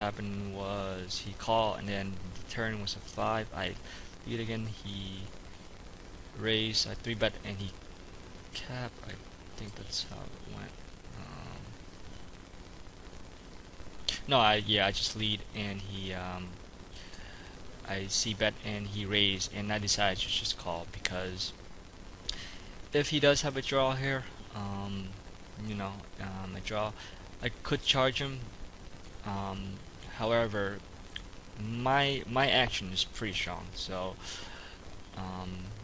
happened was he called, and then the turn was a 5. I lead again. He raised. I 3 bet, and he cap. I think that's how it went. No, I just lead, and he I C bet, and he raised, and I decided to just call because if he does have a draw here, a draw, I could charge him. Um, However, my action is pretty strong. So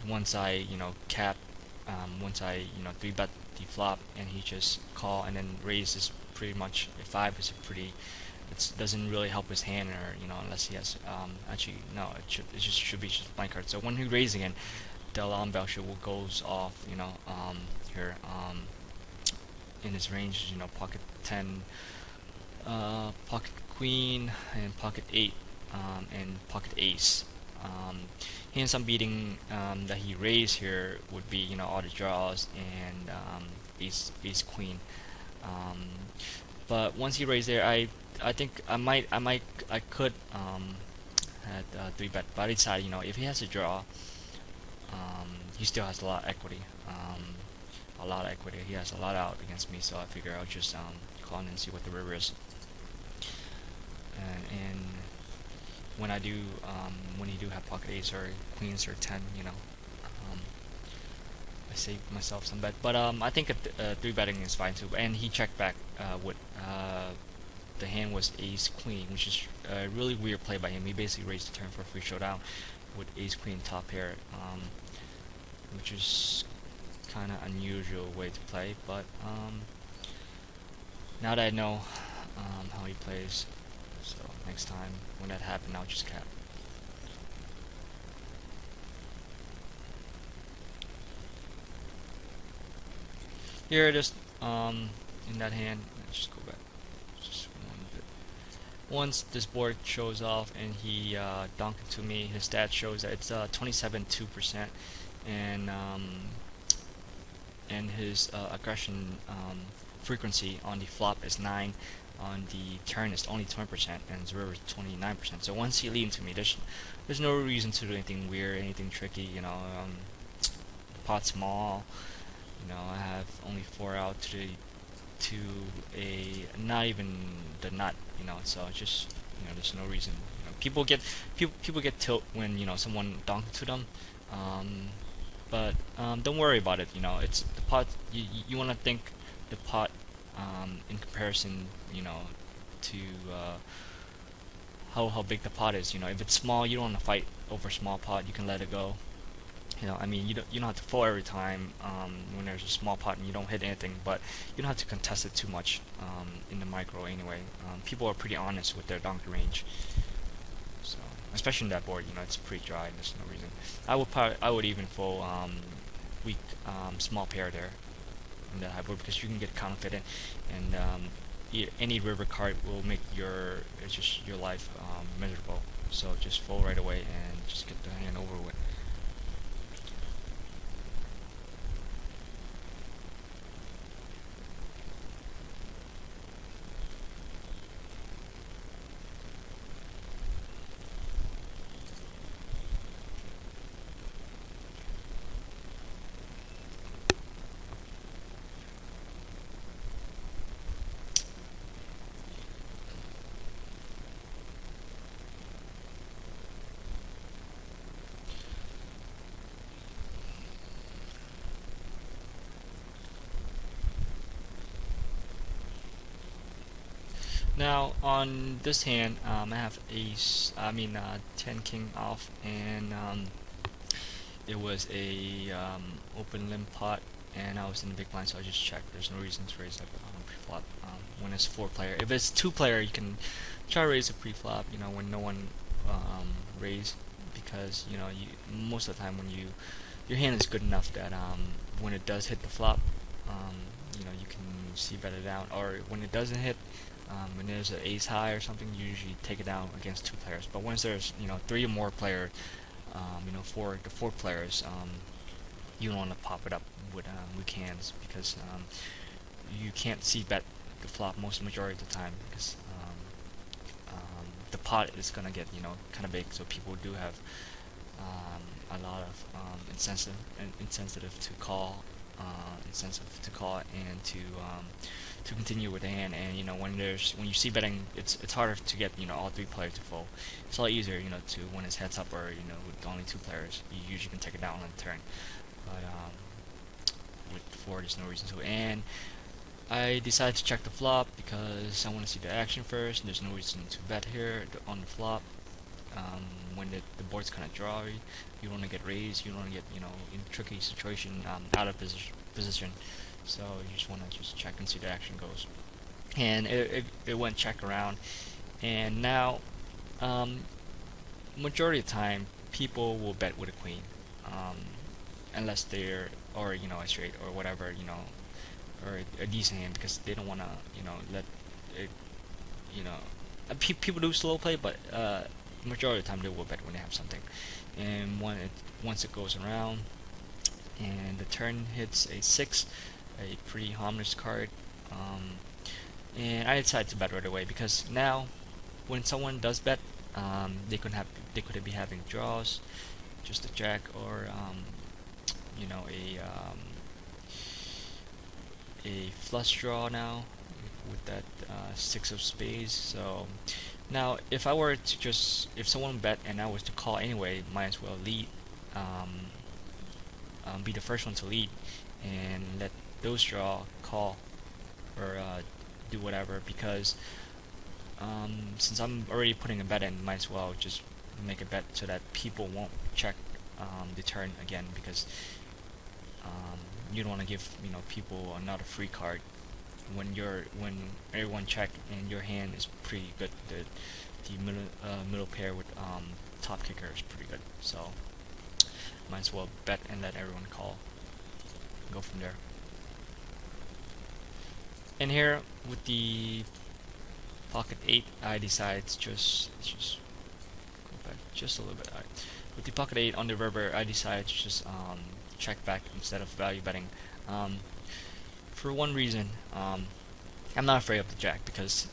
once I cap, once I 3 bet the flop, and he just call and then raise is pretty much a 5 is a pretty. It doesn't really help his hand, or unless he has actually no, it just should be just blank card. So when he raises again, the alarm bell should goes off. Here in his range, pocket 10, pocket queen, and pocket 8, and pocket ace. Hands I'm beating that he raised here would be all the draws and ace queen. But once he raised there, I think I could had 3 bet, but I decided if he has a draw, he still has a lot of equity. A lot of equity. He has a lot out against me, so I figure I'll just call in and see what the river is. And when I do, when you do have pocket ace or queens or 10, I save myself some bet. But I think 3 betting is fine too. And he checked back with the hand was ace queen, which is a really weird play by him. He basically raised the turn for a free showdown with ace queen top pair, which is kind of unusual way to play. But now that I know how he plays, so next time when that happens, I'll just cap. Here it is. In that hand, let's just go back. Just one bit. Once this board shows off and he dunked it to me, his stat shows that it's 27.2%, and his aggression frequency on the flop is 9. On the turn is only 20%, and his river is 29%. So once he leads to me, there's no reason to do anything weird, anything tricky. Pot small. I have only 4 out to a not even the nut. So just there's no reason. People get tilt when someone donk to them. But don't worry about it. It's the pot. You want to think the pot in comparison, to how big the pot is. If it's small, you don't want to fight over small pot. You can let it go. I mean, you don't have to fold every time when there's a small pot and you don't hit anything, but you don't have to contest it too much in the micro anyway. People are pretty honest with their donkey range, so especially in that board, it's pretty dry and there's no reason. I would even fold weak small pair there in that high board, because you can get counterfeited, and any river card will make your life miserable. So just fold right away and just get the hand over with. Now on this hand, I have ace. 10 king off, and it was a open limp pot, and I was in the big blind, so I just checked. There's no reason to raise that pre-flop when it's 4-player. If it's 2-player, you can try to raise a pre-flop. When no one raise, because most of the time when your hand is good enough that when it does hit the flop, you can see better down, or when it doesn't hit. When there's an ace high or something, you usually take it down against 2 players. But once there's 3 or more players, 4 players, you don't want to pop it up with weak hands, because you can't see bet the flop majority of the time, because pot is gonna get, you know, kind of big. So people do have a lot of insensitive to call, insensitive to call and to continue with the hand. And you know, when you see betting, it's harder to get, you know, all three players to fold. It's a lot easier, you know, to when it's heads up, or you know, with only two players, you usually can take it down on the turn. But with four, there's no reason to. And I decided to check the flop because I want to see the action first. There's no reason to bet here on the flop. When the board's kind of drawy, you don't want to get raised, you don't want to get, you know, in a tricky situation, out of position. So you just want to just check and see the action goes. And it went check around, and now majority of the time people will bet with a queen, unless they're, or you know, a straight or whatever, you know, or a decent hand, because they don't want to, you know, let it, you know, people do slow play, but majority of the time they will bet when they have something. And once it goes around and the turn hits a 6, a pretty harmless card, and I decided to bet right away, because now when someone does bet, they could be having draws, just a jack, or you know, a flush draw now with that 6 of spades. So now if I were to if someone bet and I was to call anyway, might as well lead, be the first one to lead, and let those draw, call, or do whatever, because since I'm already putting a bet in, might as well just make a bet so that people won't check the turn again, because you don't want to give, you know, people another free card when everyone check and your hand is pretty good. The middle pair with top kicker is pretty good, so might as well bet and let everyone call. Go from there. And here with the pocket 8, I decided to just go back just a little bit. Right. With the pocket 8 on the river, I decided to just check back instead of value betting. For one reason, I'm not afraid of the jack, because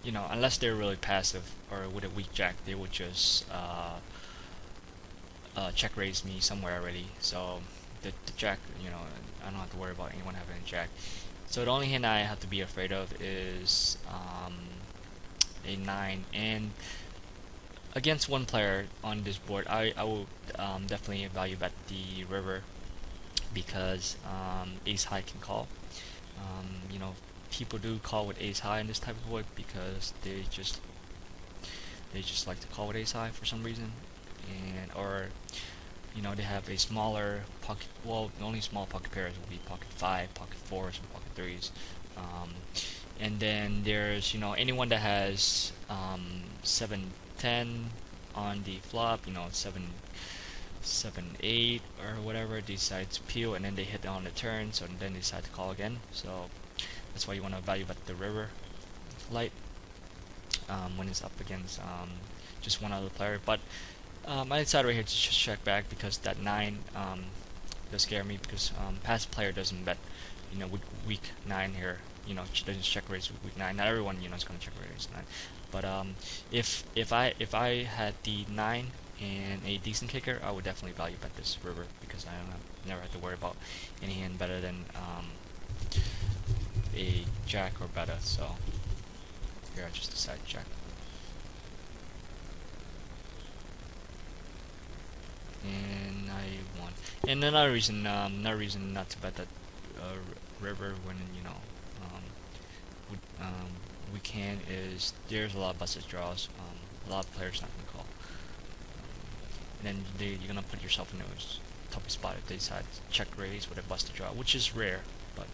you know, unless they're really passive or with a weak jack, they would just check raise me somewhere already. So the jack, you know, I don't have to worry about anyone having a jack. So the only hand I have to be afraid of is a 9. And against one player on this board, I will definitely value bet the river, because ace high can call. You know, people do call with ace high in this type of board because they just like to call with ace high for some reason, and or you know, they have a smaller pocket. Well, the only small pocket pairs will be pocket 5, pocket 4s, and pocket 3s. And then there's, you know, anyone that has 7, 10 on the flop, you know, 7, 8 or whatever, they decide to peel, and then they hit on the turn, so then they decide to call again. So that's why you want to value bet the river light when it's up against just one other player. But I decided right here to just check back, because that 9 does scare me, because passive player doesn't bet, you know, with weak 9 here. You know, doesn't check raise with weak 9. Not everyone, you know, is going to check raise 9. But if I had the 9 and a decent kicker, I would definitely value bet this river, because I never have to worry about any hand better than a jack or better. So here I just decided to check. And I won. And another reason not to bet that river when, you know, we can, is there's a lot of busted draws. A lot of players not gonna call. And then you're gonna put yourself in a tough spot if they decide to check raise with a busted draw, which is rare, but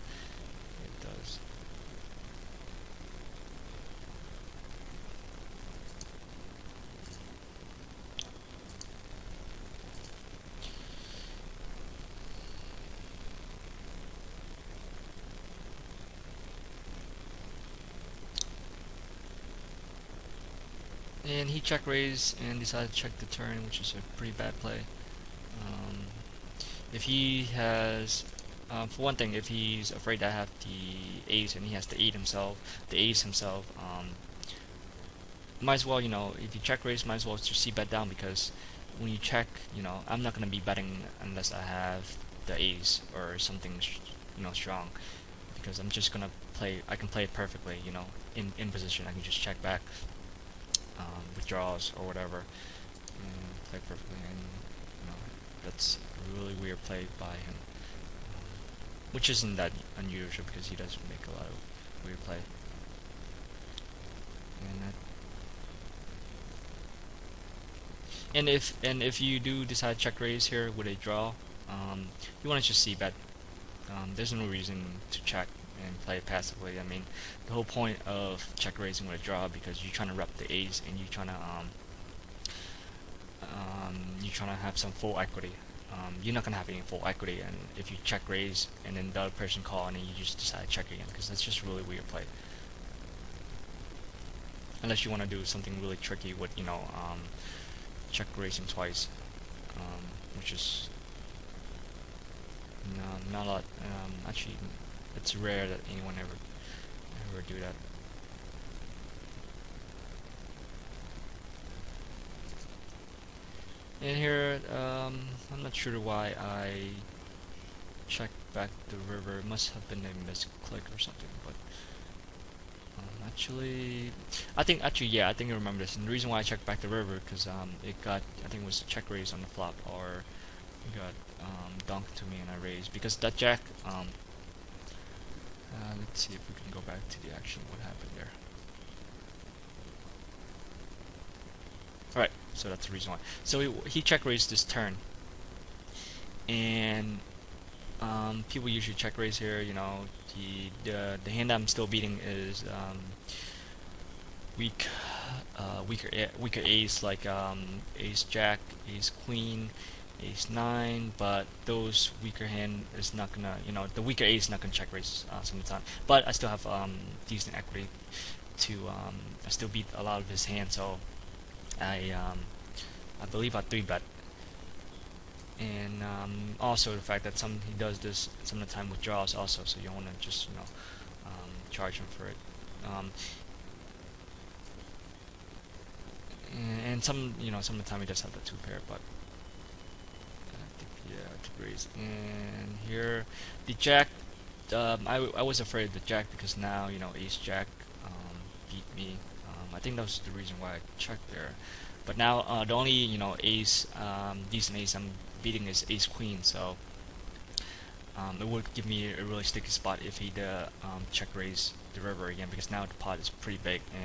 it does. And he check raised and decided to check the turn, which is a pretty bad play. If he has, for one thing, if he's afraid that I have the ace and he has to eat himself, the ace himself, might as well, if you check raise, might as well just c-bet down, because when you check, I'm not gonna be betting unless I have the ace or something, strong, because I'm just gonna play. I can play it perfectly, in position. I can just check back, withdrawals or whatever, and play perfectly. And that's a really weird play by him, which isn't that unusual because he does make a lot of weird play. And if you do decide check raise here with a draw, you want to just c-bet. There's no reason to check and play it passively. I mean, the whole point of check raising with a draw, because you're trying to rep the ace and you're trying to have some full equity. You're not gonna have any full equity, and if you check raise and then the other person call and then you just decide to check again, because that's just really weird play. Unless you want to do something really tricky with check raising twice, which is not a lot. Actually, it's rare that anyone ever do that. And here, I'm not sure why I checked back the river. It must have been a misclick or something, but actually, I think I remember this. And the reason why I checked back the river, because it got, I think it was a check raise on the flop, or it got dunked to me and I raised, because that jack. Let's see if we can go back to the action. What happened there? Alright, so that's the reason why. So he check raised this turn, and people usually check raise here. The hand I'm still beating is weaker ace, like ace jack, ace queen, ace 9, but those weaker hand is not gonna, the weaker ace is not gonna check raise some of the time. But I still have decent equity to I still beat a lot of his hand, so I believe I 3-bet. And also the fact that he does this some of the time withdrawals also, so you don't want to just charge him for it. And some of the time he does have the 2-pair, but I think, yeah, I took raise. And here the jack, I was afraid of the jack because now ace jack beat me. I think that was the reason why I checked there. But now the only ace, decent ace I'm beating is ace queen, so it would give me a really sticky spot if he check raise the river again, because now the pot is pretty big. And